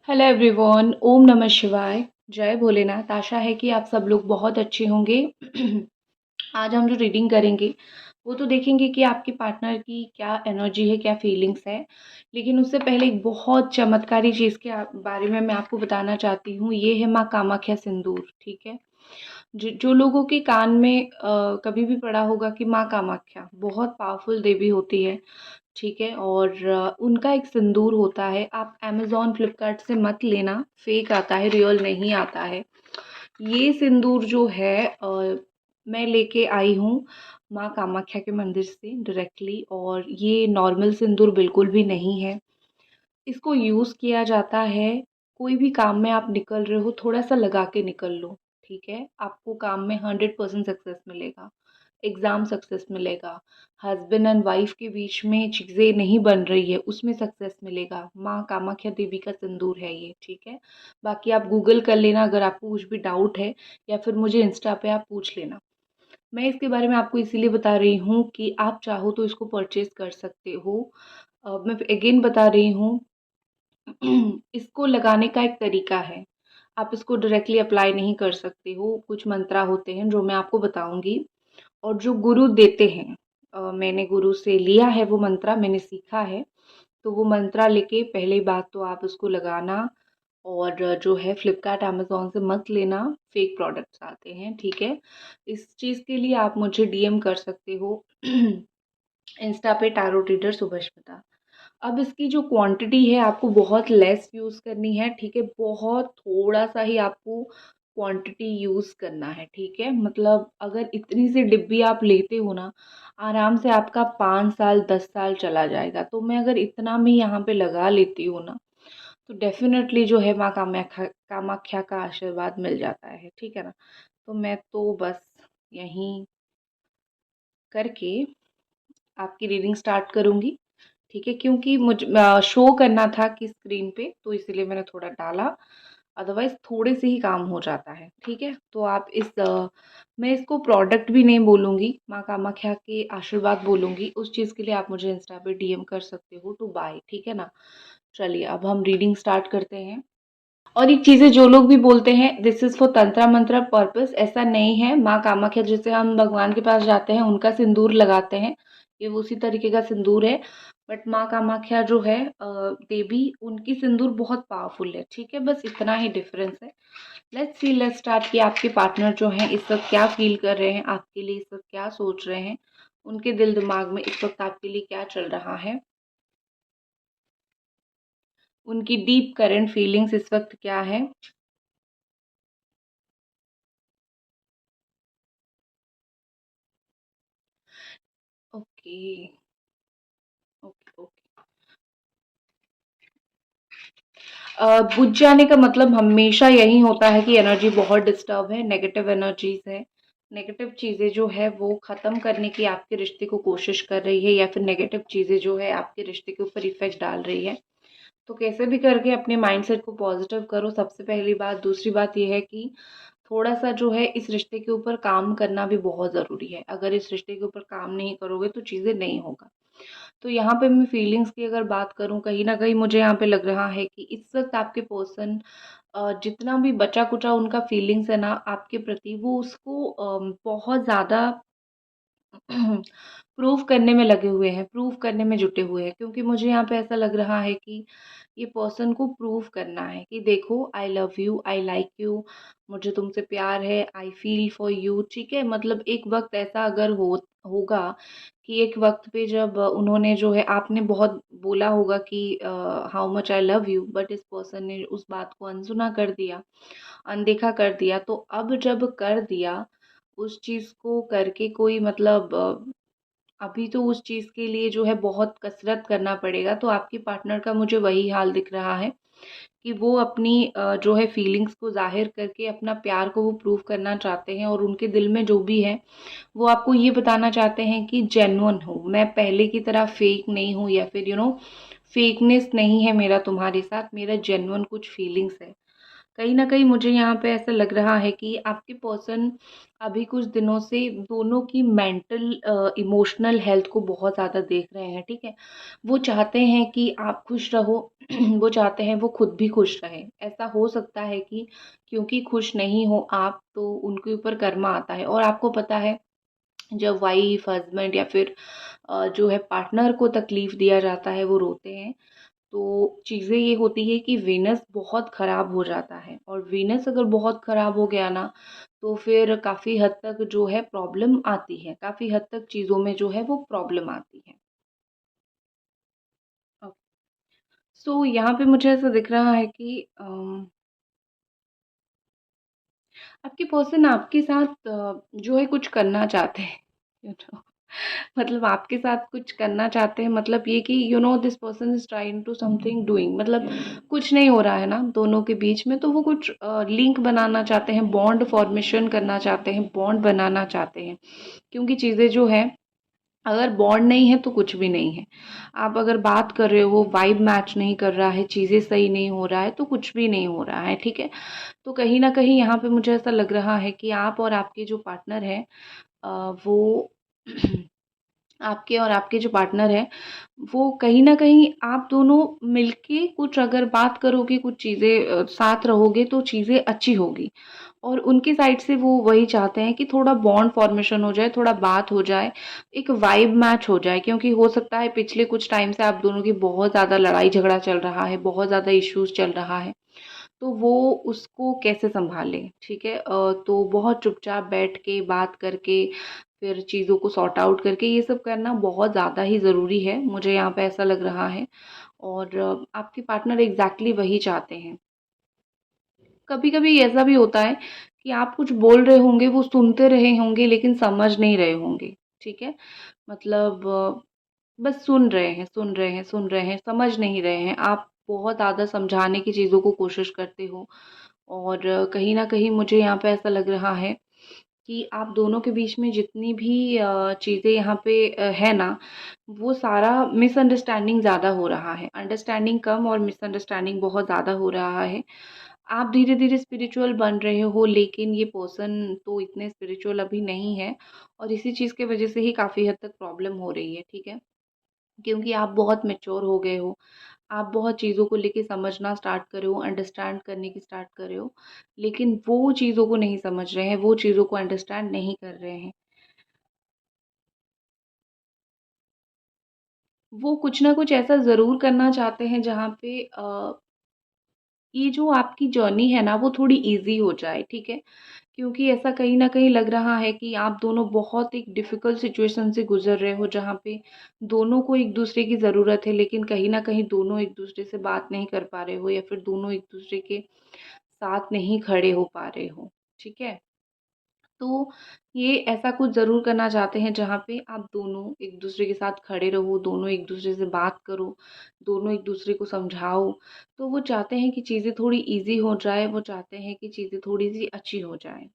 Hello everyone, ओम नमः शिवाय। जय भोलेनाथ। आशा है कि आप सब लोग बहुत अच्छे होंगे। आज हम जो रीडिंग करेंगे वो तो देखेंगे कि आपके पार्टनर की क्या एनर्जी है, क्या फीलिंग्स है। लेकिन उससे पहले एक बहुत चमत्कारी चीज़ के बारे में मैं आपको बताना चाहती हूँ। ये है माँ कामाख्या सिंदूर। ठीक है। जो लोगों के कान में कभी भी पड़ा होगा कि माँ कामाख्या बहुत पावरफुल देवी होती है। ठीक है। और उनका एक सिंदूर होता है। आप अमेज़न फ्लिपकार्ट से मत लेना, फेक आता है, रियल नहीं आता है। ये सिंदूर जो है मैं लेके आई हूँ माँ कामाख्या के मंदिर से डायरेक्टली, और ये नॉर्मल सिंदूर बिल्कुल भी नहीं है। इसको यूज़ किया जाता है, कोई भी काम में आप निकल रहे हो थोड़ा सा लगा के निकल लो। ठीक है। आपको काम में 100% सक्सेस मिलेगा, एग्ज़ाम सक्सेस मिलेगा, हस्बैंड एंड वाइफ के बीच में चीज़ें नहीं बन रही है उसमें सक्सेस मिलेगा। माँ कामाख्या देवी का सिंदूर है ये। ठीक है। बाकी आप गूगल कर लेना अगर आपको कुछ भी डाउट है, या फिर मुझे इंस्टा पे आप पूछ लेना। मैं इसके बारे में आपको इसीलिए बता रही हूँ कि आप चाहो तो इसको परचेज कर सकते हो। मैं अगेन बता रही हूँ, इसको लगाने का एक तरीका है। आप इसको डायरेक्टली अप्लाई नहीं कर सकते हो, कुछ मंत्रा होते हैं जो मैं आपको बताऊंगी, और जो गुरु देते हैं। मैंने गुरु से लिया है वो मंत्रा, मैंने सीखा है। तो वो मंत्रा लेके पहली बात तो आप उसको लगाना। और जो है फ्लिपकार्ट अमेज़न से मत लेना, फेक प्रोडक्ट्स आते हैं। ठीक है। इस चीज़ के लिए आप मुझे डीएम कर सकते हो इंस्टा पे टैरो रीडर सुभश्मिता। अब इसकी जो क्वांटिटी है आपको बहुत लेस यूज़ करनी है। ठीक है। बहुत थोड़ा सा ही आपको क्वांटिटी यूज़ करना है। ठीक है। मतलब अगर इतनी सी डिब्बी आप लेते हो ना, आराम से आपका 5 साल 10 साल चला जाएगा। तो मैं अगर इतना भी यहाँ पे लगा लेती हूँ ना, तो डेफिनेटली जो है माँ कामाख्या कामाख्या का आशीर्वाद मिल जाता है। ठीक है ना। तो मैं तो बस यहीं करके आपकी रीडिंग स्टार्ट करूँगी। ठीक है। क्योंकि शो करना था कि स्क्रीन पे, तो इसीलिए मैंने थोड़ा डाला। अदरवाइज थोड़े से ही काम हो जाता है। ठीक है। तो आप मैं इसको प्रोडक्ट भी नहीं बोलूँगी, माँ कामाख्या के आशीर्वाद बोलूँगी। उस चीज़ के लिए आप मुझे इंस्टा पे डीएम कर सकते हो टू बाय। ठीक है ना। चलिए अब हम रीडिंग स्टार्ट करते हैं। और एक चीज़ है, जो लोग भी बोलते हैं दिस इज़ फॉर तंत्र मंत्र पर्पस, ऐसा नहीं है। माँ कामाख्या जैसे हम भगवान के पास जाते हैं उनका सिंदूर लगाते हैं, ये उसी तरीके का सिंदूर है। बट माँ कामाख्या जो है देवी, उनकी सिंदूर बहुत पावरफुल है। ठीक है। बस इतना ही डिफरेंस है। लेट्स स्टार्ट कि आपके पार्टनर जो हैं इस वक्त क्या फील कर रहे हैं, आपके लिए इस वक्त क्या सोच रहे हैं, उनके दिल दिमाग में इस वक्त आपके लिए क्या चल रहा है, उनकी डीप करंट फीलिंग्स इस वक्त क्या है। ओके। Okay okay. बुझ जाने का मतलब हमेशा यही होता है कि एनर्जी बहुत डिस्टर्ब है, नेगेटिव एनर्जीज है। नेगेटिव चीज़ें जो है वो ख़त्म करने की आपके रिश्ते को कोशिश कर रही है, या फिर नेगेटिव चीज़ें जो है आपके रिश्ते के ऊपर इफेक्ट डाल रही है। तो कैसे भी करके अपने माइंडसेट को पॉजिटिव करो, सबसे पहली बात। दूसरी बात यह है कि थोड़ा सा जो है इस रिश्ते के ऊपर काम करना भी बहुत ज़रूरी है। अगर इस रिश्ते के ऊपर काम नहीं करोगे तो चीज़ें नहीं होगा। तो यहाँ पे मैं फीलिंग्स की अगर बात करूँ, कहीं न कहीं मुझे यहाँ पे लग रहा है कि इस वक़्त आपके पर्सन जितना भी बचा-कुचा उनका फीलिंग्स है ना आपके प्रति, वो उसको बहुत ज़्यादा प्रूव करने में लगे हुए हैं, प्रूव करने में जुटे हुए हैं। क्योंकि मुझे यहाँ पे ऐसा लग रहा है कि ये पर्सन को प्रूव करना है कि देखो, I love you, I like you, मुझे तुमसे प्यार है, आई फील फॉर यू। ठीक है। मतलब एक वक़्त ऐसा अगर होगा कि एक वक़्त पे जब उन्होंने जो है, आपने बहुत बोला होगा कि how much I love you, but इस पर्सन ने उस बात को अनसुना कर दिया, अनदेखा कर दिया। तो अब जब कर दिया, उस चीज़ को करके कोई मतलब अभी तो उस चीज़ के लिए जो है बहुत कसरत करना पड़ेगा। तो आपके पार्टनर का मुझे वही हाल दिख रहा है कि वो अपनी जो है फीलिंग्स को ज़ाहिर करके अपना प्यार को वो प्रूव करना चाहते हैं, और उनके दिल में जो भी है वो आपको ये बताना चाहते हैं कि जेन्युइन हूँ मैं, पहले की तरह फेक नहीं हूँ, या फिर फेकनेस नहीं है मेरा तुम्हारे साथ, मेरा जेन्युइन कुछ फीलिंग्स है। कहीं न कहीं मुझे यहाँ पे ऐसा लग रहा है कि आपके पर्सन अभी कुछ दिनों से दोनों की मेंटल इमोशनल हेल्थ को बहुत ज़्यादा देख रहे हैं, ठीक है? वो चाहते हैं कि आप खुश रहो, वो चाहते हैं वो खुद भी खुश रहें। ऐसा हो सकता है कि क्योंकि खुश नहीं हो आप, तो उनके ऊपर कर्मा आता है और आपको पता है जब वाइफ़, हस्बैंड या फिर जो है पार्टनर को तकलीफ़ दिया जाता है, वो रोते हैं। तो चीज़ें ये होती है कि वीनस बहुत ख़राब हो जाता है और वीनस अगर बहुत ख़राब हो गया ना, तो फिर काफ़ी हद तक जो है प्रॉब्लम आती है, काफ़ी हद तक चीज़ों में जो है वो प्रॉब्लम आती है। सो यहाँ पे मुझे ऐसा दिख रहा है कि आपके पर्सन आपके साथ जो है कुछ करना चाहते हैं, यू नो मतलब आपके साथ कुछ करना चाहते हैं, मतलब ये कि this person is trying to something doing, मतलब कुछ नहीं हो रहा है ना दोनों के बीच में, तो वो कुछ लिंक बनाना चाहते हैं, बॉन्ड फॉर्मेशन करना चाहते हैं, बॉन्ड बनाना चाहते हैं। क्योंकि चीज़ें जो है, अगर बॉन्ड नहीं है तो कुछ भी नहीं है। आप अगर बात कर रहे हो, वाइब मैच नहीं कर रहा है, चीज़ें सही नहीं हो रहा है, तो कुछ भी नहीं हो रहा है, ठीक है? तो कहीं न कहीं यहाँ पे मुझे ऐसा लग रहा है कि आप और आपके जो पार्टनर हैं, वो आपके और आपके जो पार्टनर हैं, वो कहीं न कहीं आप दोनों मिलके कुछ अगर बात करोगे, कुछ चीज़ें साथ रहोगे तो चीज़ें अच्छी होगी। और उनकी साइड से वो वही चाहते हैं कि थोड़ा बॉन्ड फॉर्मेशन हो जाए, थोड़ा बात हो जाए, एक वाइब मैच हो जाए, क्योंकि हो सकता है पिछले कुछ टाइम से आप दोनों की बहुत ज़्यादा लड़ाई-झगड़ा चल रहा है, बहुत ज़्यादा इश्यूज़ चल रहा है। तो वो उसको कैसे सँभालें, ठीक है? तो बहुत चुपचाप बैठ के बात करके फिर चीज़ों को सॉर्ट आउट करके ये सब करना बहुत ज़्यादा ही ज़रूरी है, मुझे यहाँ पे ऐसा लग रहा है। और आपके पार्टनर एग्ज़ैक्टली वही चाहते हैं। कभी-कभी ऐसा भी होता है कि आप कुछ बोल रहे होंगे, वो सुनते रहे होंगे लेकिन समझ नहीं रहे होंगे, ठीक है? मतलब बस सुन रहे हैं, सुन रहे हैं, सुन रहे हैं, समझ नहीं रहे हैं। आप बहुत ज़्यादा समझाने की चीज़ों को कोशिश करते हो और कहीं न कहीं मुझे यहाँ पे ऐसा लग रहा है कि आप दोनों के बीच में जितनी भी चीज़ें यहाँ पे है ना, वो सारा मिसअंडरस्टैंडिंग ज़्यादा हो रहा है। अंडरस्टैंडिंग कम और मिसअंडरस्टैंडिंग बहुत ज़्यादा हो रहा है। आप धीरे-धीरे स्पिरिचुअल बन रहे हो, लेकिन ये पर्सन तो इतने स्पिरिचुअल अभी नहीं है और इसी चीज़ की वज़ह से ही काफ़ी हद तक प्रॉब्लम हो रही है, ठीक है? क्योंकि आप बहुत मैच्योर हो गए हो, आप बहुत चीज़ों को लेके समझना स्टार्ट करे हो, अंडरस्टैंड करने की स्टार्ट करे हो, लेकिन वो चीज़ों को नहीं समझ रहे हैं, वो चीज़ों को अंडरस्टैंड नहीं कर रहे हैं। वो कुछ ना कुछ ऐसा ज़रूर करना चाहते हैं जहाँ पे ये जो आपकी जर्नी है ना वो थोड़ी ईज़ी हो जाए, ठीक है? क्योंकि ऐसा कहीं न कहीं लग रहा है कि आप दोनों बहुत एक डिफ़िकल्ट सिचुएशन से गुज़र रहे हो, जहाँ पे दोनों को एक-दूसरे की ज़रूरत है, लेकिन कहीं न कहीं दोनों एक-दूसरे से बात नहीं कर पा रहे हो या फिर दोनों एक-दूसरे के साथ नहीं खड़े हो पा रहे हो, ठीक है? तो ये ऐसा कुछ ज़रूर करना चाहते हैं जहाँ पे आप दोनों एक-दूसरे के साथ खड़े रहो, दोनों एक-दूसरे से बात करो, दोनों एक-दूसरे को समझाओ। तो वो चाहते हैं कि चीज़ें थोड़ी ईज़ी हो जाए, वो चाहते हैं कि चीज़ें थोड़ी-सी अच्छी हो जाएँ।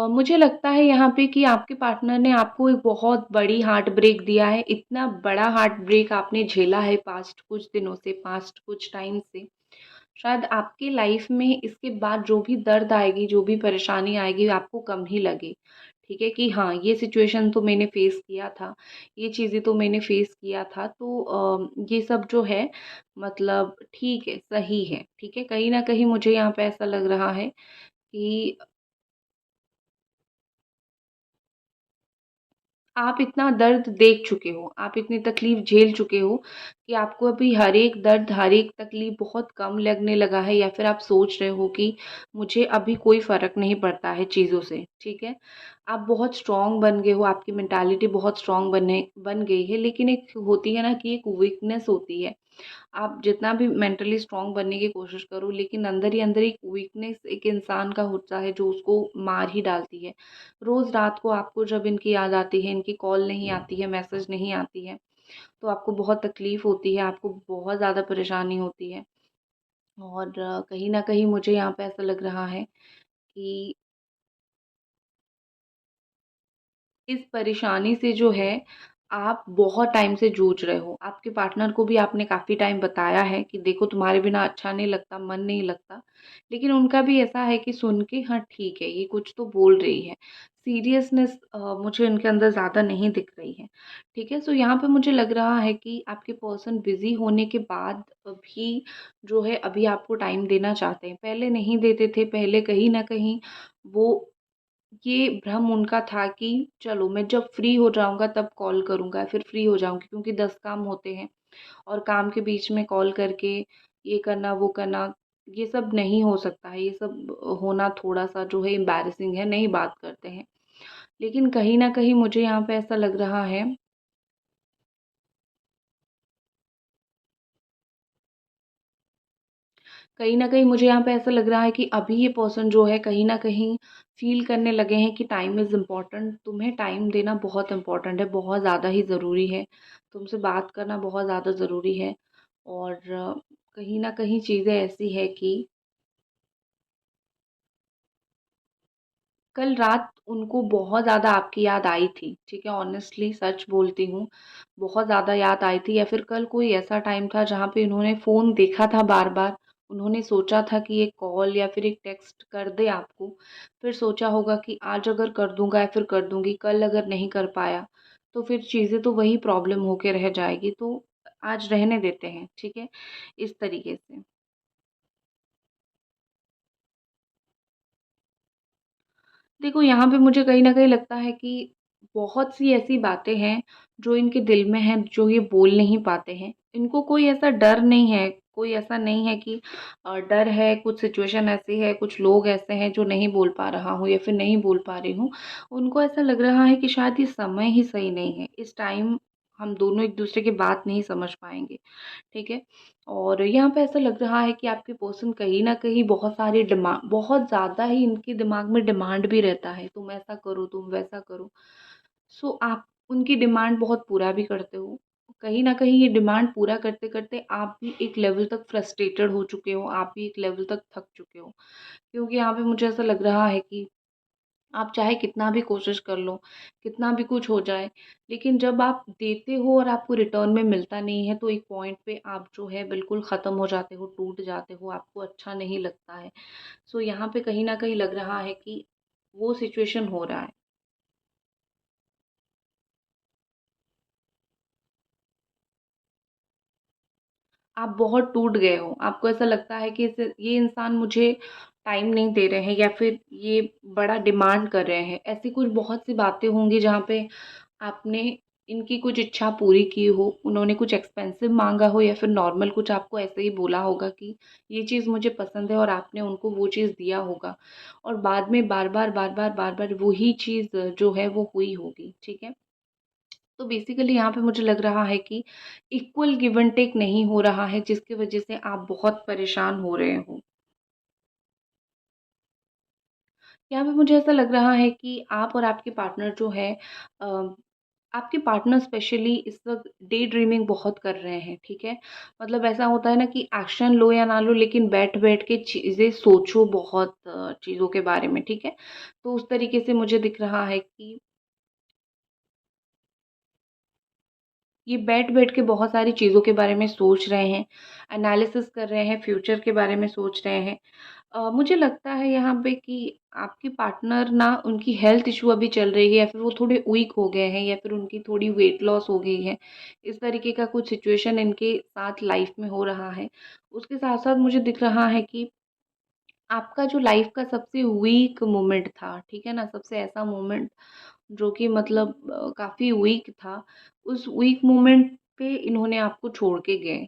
मुझे लगता है यहाँ पे कि आपके पार्टनर ने आपको एक बहुत बड़ी हार्ट ब्रेक दिया है। इतना बड़ा हार्ट ब्रेक आपने झेला है पास्ट कुछ दिनों से, पास्ट कुछ टाइम से। शायद आपकी लाइफ में इसके बाद जो भी दर्द आएगी, जो भी परेशानी आएगी, आपको कम ही लगे। ठीक है कि हाँ, ये सिचुएशन तो मैंने फेस किया था, ये चीज़ें तो मैंने फेस किया था, तो ये सब जो है मतलब ठीक है, सही है। ठीक है? कहीं न कहीं मुझे यहाँ पे ऐसा लग रहा है कि आप इतना दर्द देख चुके हो, आप इतनी तकलीफ़ झेल चुके हो कि आपको अभी हर एक दर्द, हर एक तकलीफ़ बहुत कम लगने लगा है या फिर आप सोच रहे हो कि मुझे अभी कोई फ़र्क नहीं पड़ता है चीज़ों से, ठीक है? आप बहुत स्ट्रॉन्ग बन गए हो, आपकी मेंटालिटी बहुत स्ट्रॉन्ग बन गई है, लेकिन एक होती है ना कि एक वीकनेस होती है। आप जितना भी मेंटली स्ट्रॉन्ग बनने की कोशिश करो, लेकिन अंदर ही अंदर एक वीकनेस एक इंसान का होता है जो उसको मार ही डालती है। रोज़ रात को आपको जब इनकी याद आती है, इनकी कॉल नहीं आती है, मैसेज नहीं आती है, तो आपको बहुत तकलीफ़ होती है, आपको बहुत ज़्यादा परेशानी होती है। और कहीं न कहीं मुझे यहाँ पे ऐसा लग रहा है कि इस परेशानी से जो है आप बहुत टाइम से जूझ रहे हो। आपके पार्टनर को भी आपने काफ़ी टाइम बताया है कि देखो तुम्हारे बिना अच्छा नहीं लगता, मन नहीं लगता। लेकिन उनका भी ऐसा है कि सुन के हाँ ठीक है, ये कुछ तो बोल रही है। सीरियसनेस मुझे उनके अंदर ज़्यादा नहीं दिख रही है। ठीक है? सो यहाँ पे मुझे लग रहा है कि आपके पर्सन बिज़ी होने के बाद भी जो है अभी आपको टाइम देना चाहते हैं। पहले नहीं देते थे, पहले कहीं न कहीं वो ये भ्रम उनका था कि चलो मैं जब फ्री हो जाऊँगा तब कॉल करूँगा, फिर फ्री हो जाऊँगी क्योंकि 10 काम होते हैं और काम के बीच में कॉल करके ये करना, वो करना, ये सब नहीं हो सकता है। ये सब होना थोड़ा-सा जो है एम्बैरेसिंग है, नहीं बात करते हैं। लेकिन कहीं न कहीं मुझे यहाँ पे ऐसा लग रहा है कहीं न कहीं मुझे यहाँ पे ऐसा लग रहा है कि अभी ये पर्सन जो है कहीं न कहीं फ़ील करने लगे हैं कि टाइम इज़ इम्पोर्टेंट, तुम्हें टाइम देना बहुत इम्पोर्टेंट है, बहुत ज़्यादा ही ज़रूरी है। तुमसे बात करना बहुत ज़्यादा ज़रूरी है और कहीं न कहीं चीज़ें ऐसी हैं कि कल रात उनको बहुत ज़्यादा आपकी याद आई थी, ठीक है? ऑनेस्टली सच बोलती हूँ, बहुत ज़्यादा याद आई थी या फिर कल कोई ऐसा टाइम था जहाँ पे उन्होंने फ़ोन देखा था बार-बार, उन्होंने सोचा था कि एक कॉल या फिर एक टेक्स्ट कर दें आपको, फिर सोचा होगा कि आज अगर कर दूँगा या फिर कर दूँगी, कल अगर नहीं कर पाया, तो फिर चीज़ें तो वही प्रॉब्लम होके रह जाएगी, तो आज रहने देते हैं, ठीक है? इस तरीके से। देखो, यहाँ पे मुझे कहीं न कहीं लगता है कि बहुत सी ऐसी बातें हैं, जो इनके दिल में हैं, जो ये बोल नहीं पाते हैं। इनको कोई ऐसा डर नहीं है, कोई ऐसा नहीं है कि डर है, कुछ सिचुएशन ऐसी है, कुछ लोग ऐसे हैं जो नहीं बोल पा रहा हूँ या फिर नहीं बोल पा रही हूँ। उनको ऐसा लग रहा है कि शायद ये समय ही सही नहीं है। इस टाइम हम दोनों एक-दूसरे की बात नहीं समझ पाएँगे। ठीक है? और यहाँ पे ऐसा लग रहा है कि आपके पर्सन कहीं न कहीं बहुत ज़्यादा ही इनके दिमाग में डिमांड भी रहता है, तुम ऐसा करो, तुम वैसा करो। सो आप उनकी डिमांड बहुत पूरा भी करते हो। कहीं न कहीं ये डिमांड पूरा करते-करते आप भी एक लेवल तक फ्रस्ट्रेटेड हो चुके हो, आप भी एक लेवल तक थक चुके हो। क्योंकि यहाँ पे मुझे ऐसा लग रहा है कि आप चाहे कितना भी कोशिश कर लो, कितना भी कुछ हो जाए, लेकिन जब आप देते हो और आपको रिटर्न में मिलता नहीं है, तो एक पॉइंट पे आप जो है बिल्कुल ख़त्म हो जाते हो, टूट जाते हो, आपको अच्छा नहीं लगता है। सो यहाँ पे कहीं न कहीं लग रहा है कि वो सिचुएशन हो रहा है। आप बहुत टूट गए हो, आपको ऐसा लगता है कि इस ये इंसान मुझे टाइम नहीं दे रहे हैं या फिर ये बड़ा डिमांड कर रहे हैं। ऐसी कुछ बहुत सी बातें होंगी जहाँ पे आपने इनकी कुछ इच्छा पूरी की हो, उन्होंने कुछ एक्सपेंसिव माँगा हो या फिर नॉर्मल कुछ आपको ऐसे ही बोला होगा कि ये चीज़ मुझे पसंद है और आपने उनको वो चीज़ दिया होगा और बाद में बार-बार, बार-बार, बार-बार वही चीज़ जो है वो हुई होगी, ठीक है? तो बेसिकली यहाँ पे मुझे लग रहा है कि इक्वल गिव एंड टेक नहीं हो रहा है जिसकी वज़ह से आप बहुत परेशान हो रहे हो। यहाँ पे मुझे ऐसा लग रहा है कि आप और आपके पार्टनर जो है अ, आपके पार्टनर स्पेशली इस वक़्त डे ड्रीमिंग बहुत कर रहे हैं, ठीक है? मतलब ऐसा होता है ना कि एक्शन लो या ना लो लेकिन बैठ-बैठ के चीज़ें सोचो बहुत चीज़ों के बारे में, ठीक है? तो उस तरीके से मुझे दिख रहा है कि ये बैठ-बैठ के बहुत सारी चीज़ों के बारे में सोच रहे हैं, एनालिसिस कर रहे हैं, फ्यूचर के बारे में सोच रहे हैं। मुझे लगता है यहाँ पे कि आपके पार्टनर ना उनकी हेल्थ इश्यू अभी चल रही है या फिर वो थोड़े वीक हो गए हैं या फिर उनकी थोड़ी वेट लॉस हो गई है। इस तरीके का कुछ सिचुएशन इनके साथ लाइफ में हो रहा है। उसके साथ-साथ मुझे दिख रहा है कि आपका जो लाइफ का सबसे वीक मोमेंट था, ठीक है ना? सबसे ऐसा मोमेंट जो कि मतलब काफ़ी वीक था, उस वीक मोमेंट पे इन्होंने आपको छोड़ के गए।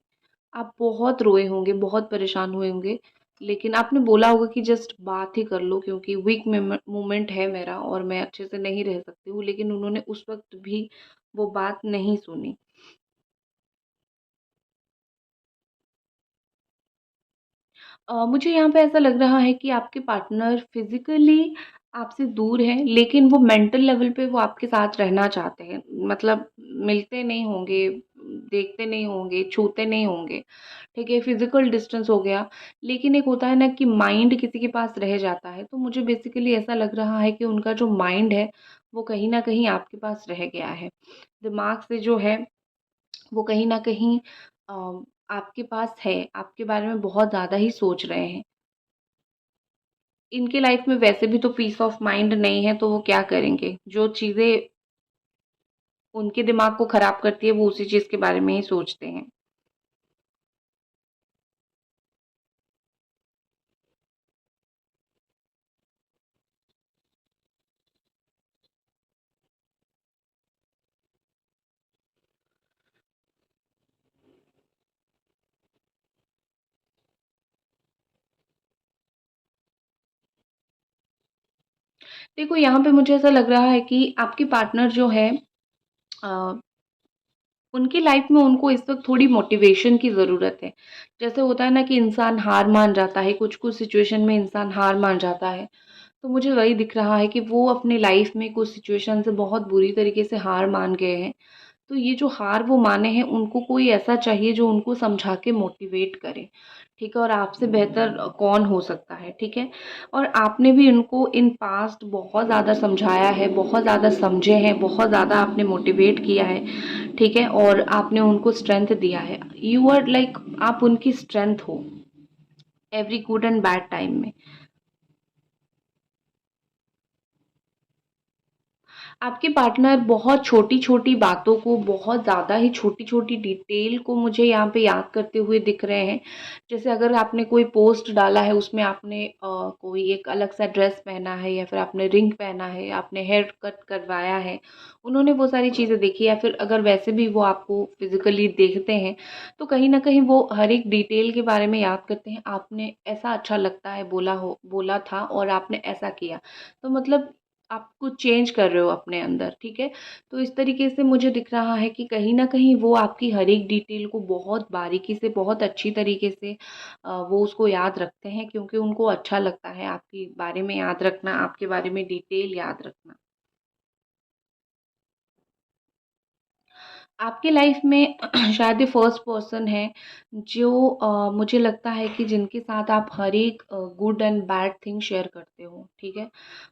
आप बहुत रोए होंगे, बहुत परेशान हुए होंगे, लेकिन आपने बोला होगा कि जस्ट बात ही कर लो क्योंकि वीक मोमेंट है मेरा और मैं अच्छे से नहीं रह सकती हूँ, लेकिन उन्होंने उस वक़्त भी वो बात नहीं सुनी। मुझे यहाँ पे ऐसा लग रहा है कि आपके पार्टनर फिज़िकली आपसे दूर हैं, लेकिन वो मेंटल लेवल पे वो आपके साथ रहना चाहते हैं। मतलब मिलते नहीं होंगे, देखते नहीं होंगे, छूते नहीं होंगे, ठीक है, फिज़िकल डिस्टेंस हो गया। लेकिन एक होता है ना कि माइंड किसी के पास रह जाता है, तो मुझे बेसिकली ऐसा लग रहा है कि उनका जो माइंड है, वो कहीं न कहीं आपके पास रह गया है। दिमाग से जो है, वो कहीं न कहीं आपके पास है, आपके बारे में बहुत ज़्यादा ही सोच रहे हैं। इनके लाइफ में वैसे भी तो पीस ऑफ माइंड नहीं है, तो वो क्या करेंगे? जो चीज़ें उनके दिमाग को खराब करती है, वो उसी चीज़ के बारे में ही सोचते हैं। देखो, यहाँ पे मुझे ऐसा लग रहा है कि आपके पार्टनर जो है, अ, उनकी लाइफ में उनको इस वक़्त थोड़ी मोटिवेशन की ज़रूरत है। जैसे होता है ना कि इंसान हार मान जाता है, कुछ-कुछ सिचुएशन में इंसान हार मान जाता है। तो मुझे वही दिख रहा है कि वो अपनी लाइफ में कुछ सिचुएशन से बहुत बुरी तरीके से हार मान गए हैं। तो ये जो हार वो माने हैं, उनको कोई ऐसा चाहिए जो उनको समझा के मोटिवेट करे, ठीक है? और आपसे बेहतर कौन हो सकता है, ठीक है? और आपने भी उनको इन पास्ट बहुत ज़्यादा समझाया है, बहुत ज़्यादा समझे हैं, बहुत ज़्यादा आपने मोटिवेट किया है, ठीक है? और आपने उनको स्ट्रेंथ दिया है। यू आर लाइक, आप उनकी स्ट्रेंथ हो, every good and bad time में। आपके पार्टनर बहुत छोटी-छोटी बातों को, बहुत ज़्यादा ही छोटी-छोटी डिटेल को मुझे यहाँ पे याद करते हुए दिख रहे हैं। जैसे अगर आपने कोई पोस्ट डाला है, उसमें आपने कोई एक अलग सा ड्रेस पहना है, या फिर आपने रिंग पहना है, आपने हेयर कट करवाया है, उन्होंने वो सारी चीज़ें देखी, या फिर अगर वैसे भी वो आपको फिज़िकली देखते हैं, तो कहीं न कहीं वो हर एक डिटेल के बारे में याद करते हैं। आपने ऐसा अच्छा लगता है बोला था और आपने ऐसा किया। तो मतलब आप कुछ चेंज कर रहे हो अपने अंदर, ठीक है? तो इस तरीके से मुझे दिख रहा है कि कहीं न कहीं वो आपकी हर एक डिटेल को बहुत बारीकी से, बहुत अच्छी तरीके से वो उसको याद रखते हैं, क्योंकि उनको अच्छा लगता है आपके बारे में याद रखना, आपके बारे में डिटेल याद रखना। आपके लाइफ में शायद ये फर्स्ट पर्सन है जो मुझे लगता है कि जिनके साथ आप हर एक good and bad thing share करते हो, ठीक है?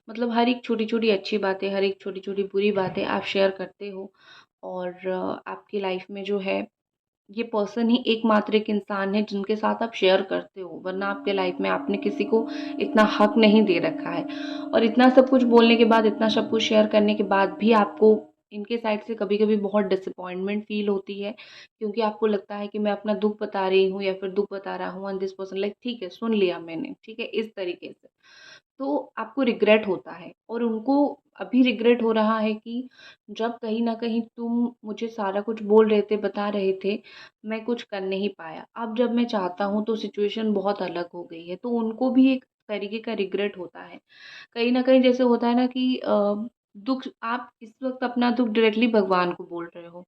मतलब हर एक छोटी-छोटी अच्छी बातें, हर एक छोटी-छोटी बुरी बातें आप शेयर करते हो, और आपकी लाइफ में जो है, ये पर्सन ही एकमात्र एक इंसान है जिनके साथ आप शेयर करते हो, वरना आपके लाइफ में आपने किसी को इतना हक नहीं दे रखा है। और इतना सब कुछ बोलने के बाद, इतना सब कुछ शेयर करने के बाद भी आपको इनके साइड से कभी-कभी बहुत डिसअपॉइंटमेंट फ़ील होती है, क्योंकि आपको लगता है कि मैं अपना दुःख बता रही हूँ, या फिर दुःख बता रहा हूँ, एंड दिस पर्सन लाइक ठीक है, सुन लिया मैंने, ठीक है? इस तरीके से। तो आपको रिग्रेट होता है, और उनको अभी रिग्रेट हो रहा है कि जब कहीं न कहीं तुम मुझे सारा कुछ बोल रहे थे, बता रहे थे, मैं कुछ कर नहीं पाया। अब जब मैं चाहता हूँ तो सिचुएशन बहुत अलग हो गई है, तो उनको भी एक तरीके का रिग्रेट होता है। कहीं न कहीं जैसे होता है ना कि दुःख आप इस वक़्त अपना दुःख डायरेक्टली भगवान को बोल रहे हो,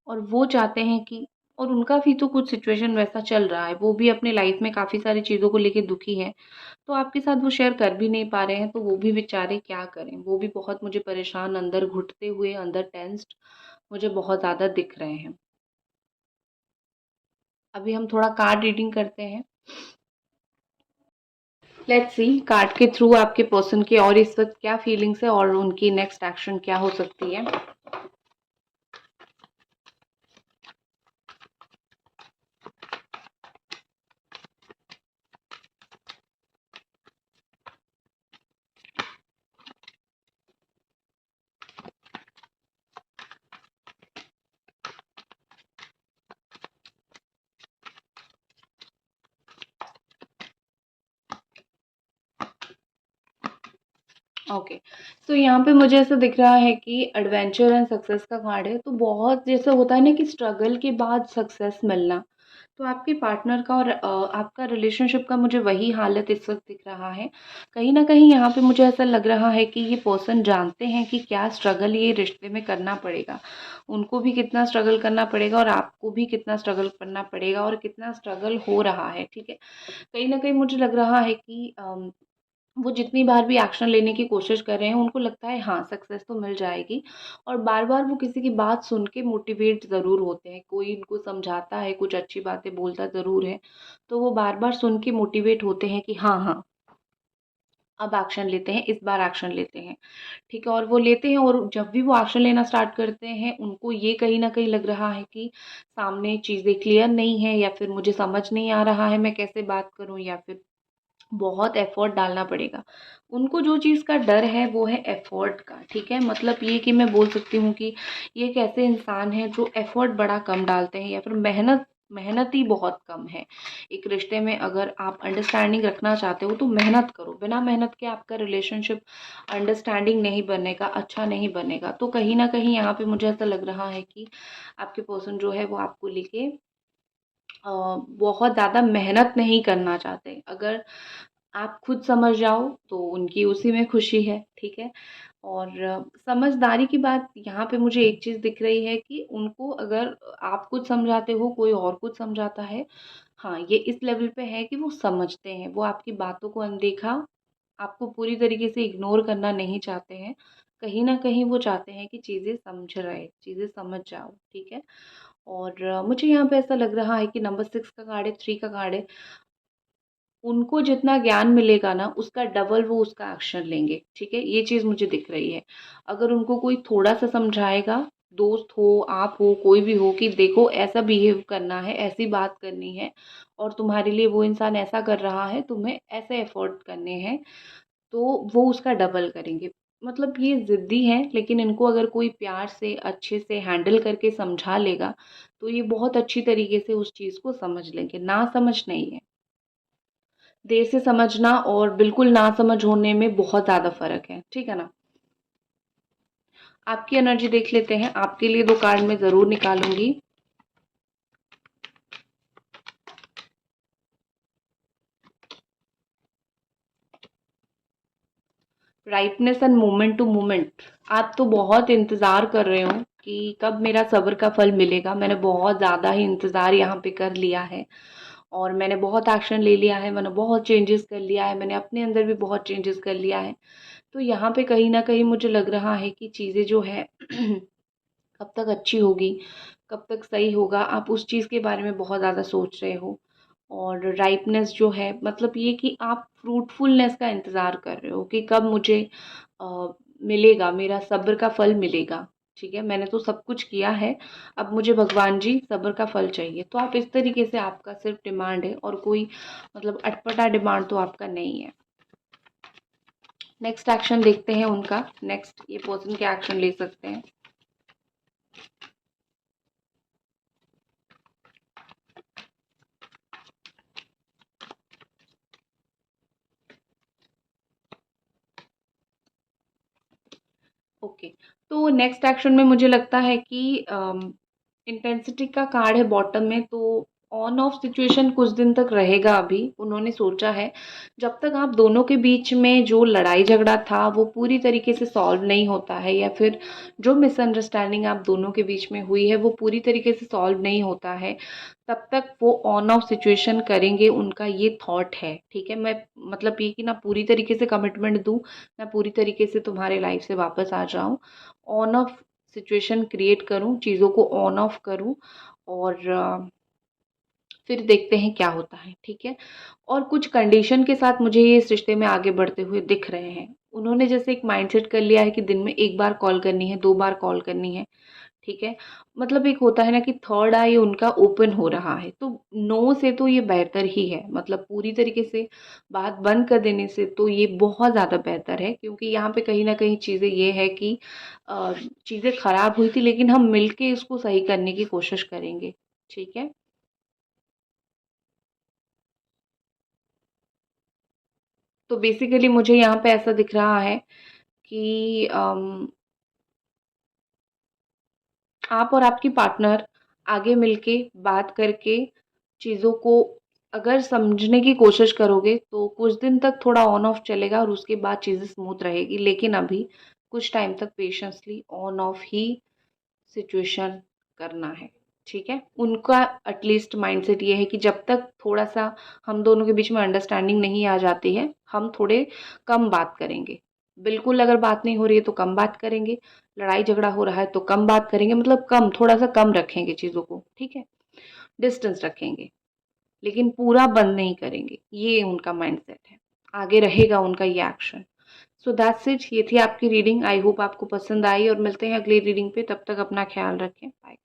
और वो चाहते हैं कि, और उनका भी तो कुछ सिचुएशन वैसा चल रहा है, वो भी अपने लाइफ़ में काफ़ी सारी चीज़ों को लेके दुखी हैं। तो आपके साथ वो शेयर कर भी नहीं पा रहे हैं, तो वो भी बेचारे क्या करें? वो भी बहुत मुझे परेशान, अंदर घुटते हुए, अंदर टेंस्ड मुझे बहुत ज़्यादा दिख रहे हैं। अभी हम थोड़ा कार्ड रीडिंग करते हैं। लेट्स सी कार्ड के थ्रू आपके पर्सन की और इस वक़्त क्या फीलिंग्स है, और उनकी नेक्स्ट एक्शन क्या हो सकती है। ओके, तो यहाँ पे मुझे ऐसा दिख रहा है कि एडवेंचर एंड सक्सेस का कार्ड है, तो बहुत जैसे होता है ना कि स्ट्रगल के बाद सक्सेस मिलना, तो आपके पार्टनर का और आपका रिलेशनशिप का मुझे वही हालत इस वक्त दिख रहा है। कहीं ना कहीं यहाँ पे मुझे ऐसा लग रहा है कि ये पर्सन जानते हैं कि क्या स्ट्रगल ये रिश्ते में करना पड़ेगा, उनको भी कितना स्ट्रगल करना पड़ेगा, और आपको भी कितना स्ट्रगल करना पड़ेगा, और कितना स्ट्रगल हो रहा है, ठीक है? कहीं ना कहीं मुझे लग रहा है कि वो जितनी बार भी एक्शन लेने की कोशिश कर रहे हैं, उनको लगता है हाँ, सक्सेस तो मिल जाएगी, और बार-बार वो किसी की बात सुन के मोटिवेट ज़रूर होते हैं। कोई इनको समझाता है, कुछ अच्छी बातें बोलता ज़रूर है, तो वो बार-बार सुन के मोटिवेट होते हैं कि हाँ, हाँ, अब एक्शन लेते हैं, इस बार एक्शन लेते हैं, ठीक है? और वो लेते हैं, और जब भी वो एक्शन लेना स्टार्ट करते हैं, उनको ये कहीं न कहीं लग रहा है कि सामने चीज़ें क्लियर नहीं है, या फिर मुझे समझ नहीं आ रहा है मैं कैसे बात करूँ, या फिर बहुत एफ़र्ट डालना पड़ेगा। उनको जो चीज़ का डर है वो है एफ़र्ट का, ठीक है? मतलब ये कि मैं बोल सकती हूँ कि ये एक ऐसे इंसान हैं जो एफ़र्ट बड़ा कम डालते हैं, या फिर मेहनती बहुत कम है। एक रिश्ते में अगर आप अंडरस्टैंडिंग रखना चाहते हो तो मेहनत करो, बिना मेहनत के आपका रिलेशनशिप अंडरस्टैंडिंग नहीं बनेगा, अच्छा नहीं बनेगा। तो कहीं न कहीं यहाँ पे मुझे ऐसा लग रहा है कि आपके पर्सन जो है वो आपको लेके अ, बहुत ज़्यादा मेहनत नहीं करना चाहते। अगर आप खुद समझ जाओ तो उनकी उसी में खुशी है, ठीक है? और समझदारी की बात यहाँ पे मुझे एक चीज़ दिख रही है कि उनको अगर आप कुछ समझाते हो, कोई और कुछ समझाता है, हाँ, ये इस लेवल पे है कि वो समझते हैं, वो आपकी बातों को अनदेखा, आपको पूरी तरीके से इग्नोर करना नहीं चाहते हैं। कहीं न कहीं वो चाहते हैं कि चीज़ें समझ रहे, चीज़ें समझ जाओ, ठीक है? और मुझे यहाँ पे ऐसा लग रहा है कि नंबर 6 का कार्ड है, 3 का कार्ड है, उनको जितना ज्ञान मिलेगा ना, उसका डबल वो उसका एक्शन लेंगे, ठीक है? ये चीज़ मुझे दिख रही है। अगर उनको कोई थोड़ा-सा समझाएगा, दोस्त हो, आप हो, कोई भी हो, कि देखो ऐसा बिहेव करना है, ऐसी बात करनी है, और तुम्हारे लिए वो इंसान ऐसा कर रहा है, तुम्हें ऐसे एफ़र्ट करने हैं, तो वो उसका डबल करेंगे। मतलब ये ज़िद्दी हैं, लेकिन इनको अगर कोई प्यार से, अच्छे से हैंडल करके समझा लेगा, तो ये बहुत अच्छी तरीके से उस चीज़ को समझ लेंगे, नासमझ नहीं है। देर से समझना और बिल्कुल नासमझ होने में बहुत ज़्यादा फ़र्क है, ठीक है ना? आपकी एनर्जी देख लेते हैं, आपके लिए 2 कार्ड मैं ज़रूर निकालूँगी। Rightness and moment to moment. आप तो बहुत इंतज़ार कर रहे हो कि कब मेरा सब्र का फल मिलेगा। मैंने बहुत ज़्यादा ही इंतज़ार यहाँ पे कर लिया है, और मैंने बहुत एक्शन ले लिया है, मैंने बहुत चेंजेस कर लिया है, मैंने अपने अंदर भी बहुत चेंजेस कर लिया है। तो यहाँ पे कहीं न कहीं मुझे लग रहा है कि चीज़ें जो है कब तक अच्छी होगी, कब तक सही होगा, आप उस चीज़ के बारे में बहुत ज़्यादा सोच रहे हो। और राइपनेस जो है, मतलब ये कि आप फ्रूटफुलनेस का इंतज़ार कर रहे हो कि कब मुझे अ, मिलेगा, मेरा सब्र का फल मिलेगा, ठीक है? मैंने तो सब कुछ किया है, अब मुझे भगवान जी सब्र का फल चाहिए। तो आप इस तरीके से, आपका सिर्फ़ डिमांड है, और कोई मतलब अटपटा डिमांड तो आपका नहीं है। नेक्स्ट एक्शन देखते हैं उनका, नेक्स्ट ये पर्सन क्या एक्शन ले सकते हैं। ओके, तो नेक्स्ट एक्शन में मुझे लगता है कि इंटेंसिटी का कार्ड है बॉटम में, तो ऑन ऑफ सिचुएशन कुछ दिन तक रहेगा अभी। उन्होंने सोचा है जब तक आप दोनों के बीच में जो लड़ाई झगड़ा था वो पूरी तरीके से सॉल्व नहीं होता है, या फिर जो मिसअंडरस्टैंडिंग आप दोनों के बीच में हुई है वो पूरी तरीके से सॉल्व नहीं होता है, तब तक वो ऑन ऑफ सिचुएशन करेंगे, उनका ये थॉट है, ठीक है? मैं मतलब ये कि ना पूरी तरीके से कमिटमेंट दूँ, ना पूरी तरीके से तुम्हारे लाइफ से वापस आ जाऊँ। ऑन ऑफ सिचुएशन क्रिएट करूँ, चीज़ों को ऑन ऑफ करूँ, और फिर देखते हैं क्या होता है, ठीक है? और कुछ कंडीशन के साथ मुझे ये इस रिश्ते में आगे बढ़ते हुए दिख रहे हैं। उन्होंने जैसे एक माइंडसेट कर लिया है कि दिन में 1 बार कॉल करनी है, 2 बार कॉल करनी है, ठीक है? मतलब एक होता है ना कि थर्ड आई उनका ओपन हो रहा है, तो नो से तो ये बेहतर ही है। मतलब पूरी तरीके से बात बंद कर देने से तो ये बहुत ज़्यादा बेहतर है, क्योंकि यहाँ पे कहीं न कहीं चीज़ें ये है कि अ, चीज़ें खराब हुई थी, लेकिन हम मिल के इसको सही करने की कोशिश करेंगे, ठीक है? तो बेसिकली मुझे यहाँ पे ऐसा दिख रहा है कि आप और आपकी पार्टनर आगे मिलके बात करके चीज़ों को अगर समझने की कोशिश करोगे तो कुछ दिन तक थोड़ा ऑन ऑफ चलेगा, और उसके बाद चीज़ें स्मूथ रहेगी, लेकिन अभी कुछ टाइम तक patiently on off he situation करना है, ठीक है। उनका एटलीस्ट माइंडसेट ये है कि जब तक थोड़ा सा हम दोनों के बीच में अंडरस्टैंडिंग नहीं आ जाती है, हम थोड़े कम बात करेंगे। बिल्कुल अगर बात नहीं हो रही है तो कम बात करेंगे, लड़ाई झगड़ा हो रहा है तो कम बात करेंगे, मतलब कम, थोड़ा सा कम रखेंगे चीज़ों को, ठीक है। डिस्टेंस रखेंगे, लेकिन पूरा बंद नहीं करेंगे, ये उनका माइंडसेट है। आगे रहेगा उनका ये एक्शन। सो दैट्स इट, ये थी आपकी रीडिंग। आई होप आपको पसंद आई और मिलते हैं अगली रीडिंग पे। तब तक अपना ख्याल रखें। बाय।